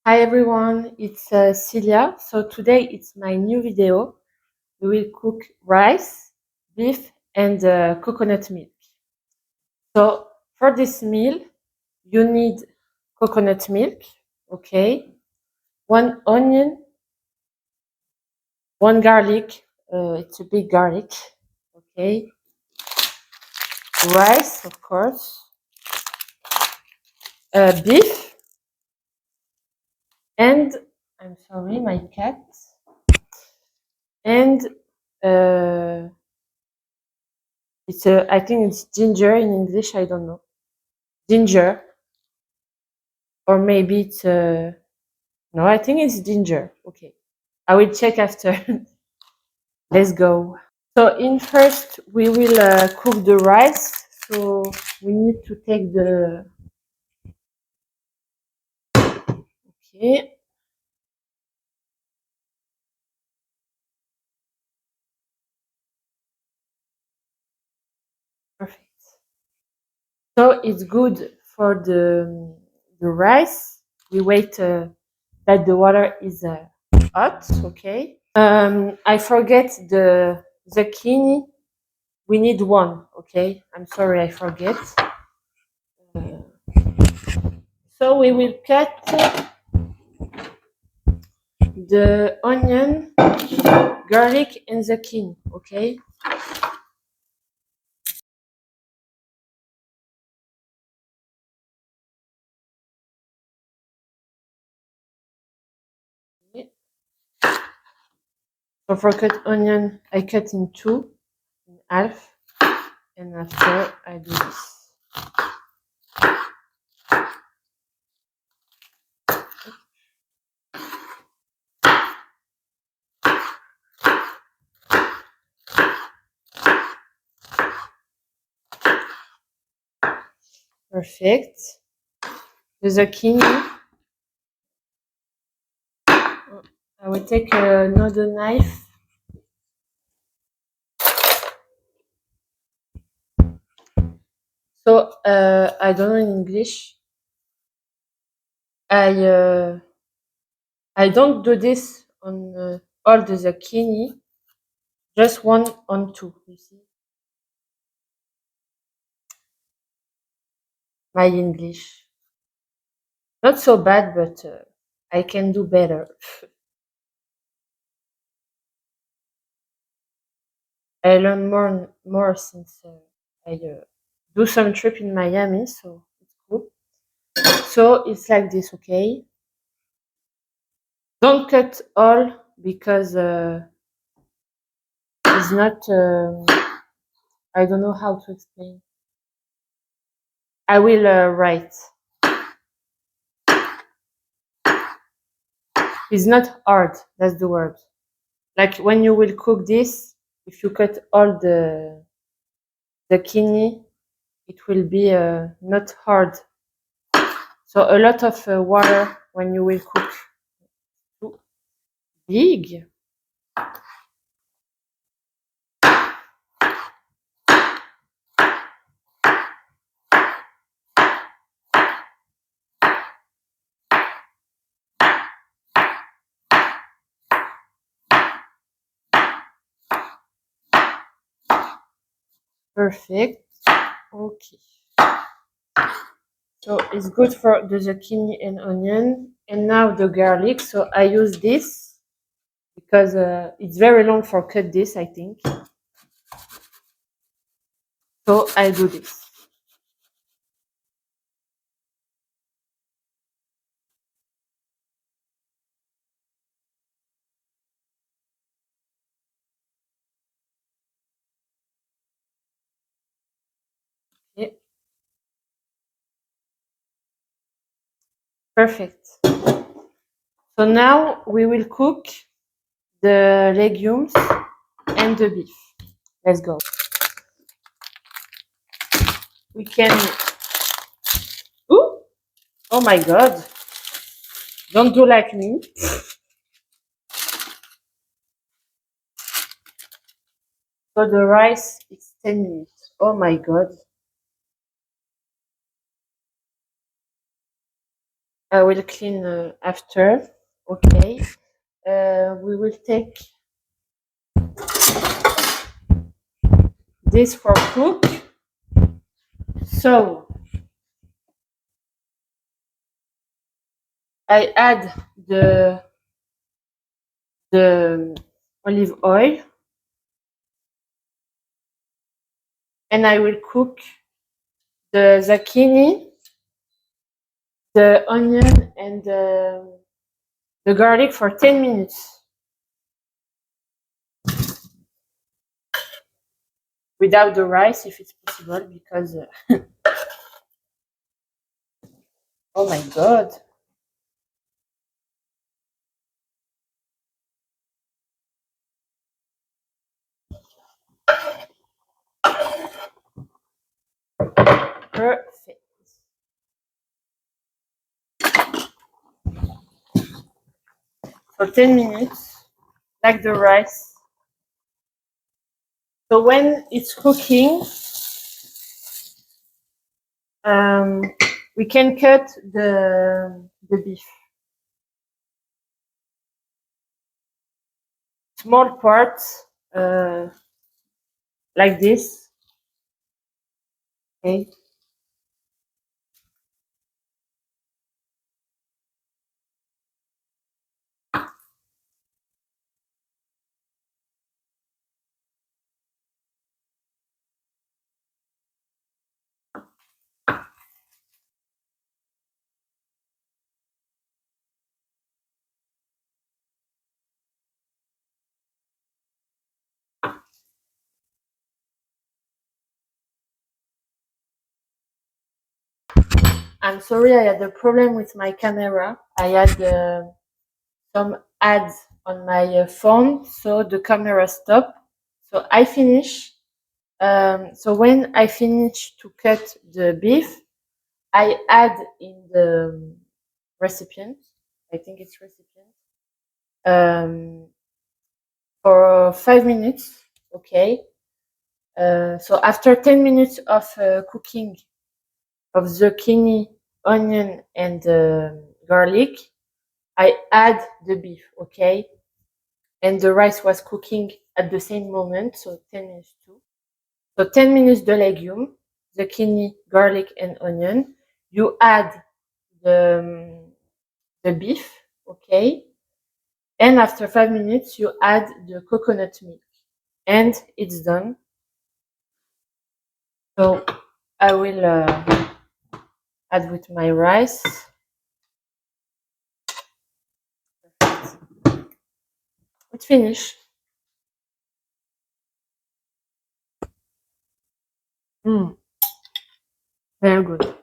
Hi everyone, it's Celia. So today it's my new video. We will cook rice, beef, and coconut milk. So for this meal, you need coconut milk, okay, one onion, one garlic. It's a big garlic, okay, rice, of course, beef, and I'm sorry, my cat, and I think it's ginger in English. I don't know. Ginger, or maybe it's no, I think it's ginger. Okay, I will check after. Let's go. So in first we will cook the rice. So we need to take the okay. Perfect. So it's good for the rice. We wait that the water is hot. Okay. I forget the zucchini. We need one. Okay. I'm sorry, I forget. So we will cut the onion, garlic, and zucchini. Okay. So for cut onion, I cut in two, in half, and after I do this. Perfect. The zucchini. I will take another knife. So I don't know in English. I I don't do this on all the zucchini. Just one on two. You see my English. Not so bad, but I can do better. I learn more since I do some trip in Miami, so it's cool. So it's like this, okay? Don't cut all because it's not. I don't know how to explain. I will write. It's not hard. That's the word. Like when you will cook this, if you cut all the kidney, it will be not hard. So a lot of water when you will cook. Too big. Perfect. Okay. So it's good for the zucchini and onion. And now the garlic. So I use this because it's very long for cut this, I think. So I do this. Okay. Perfect. So now we will cook the legumes and the beef. Let's go. We can. Ooh! Oh my God! Don't do like me. So the rice is 10 minutes. Oh my God! I will clean after. Okay. We will take this for cook. So I add the olive oil and I will cook the zucchini, the onion, and the garlic for 10 minutes without the rice if it's possible because oh my god. Perfect. For 10 minutes, like the rice. So when it's cooking, um, we can cut the beef. Small parts, like this. Okay. I'm sorry, I had a problem with my camera. I had some ads on my phone, so the camera stopped. So I finish. So when I finish to cut the beef, I add in the recipient. I think it's recipient. For 5 minutes. Okay. So after 10 minutes of cooking of zucchini, onion, and garlic, I add the beef. Okay. And the rice was cooking at the same moment, so 10 minutes too. So 10 minutes the legume, zucchini, garlic, and onion. You add the beef, okay? And after 5 minutes, you add the coconut milk, and it's done. So I will add with my rice. It's finished. Mm, very good.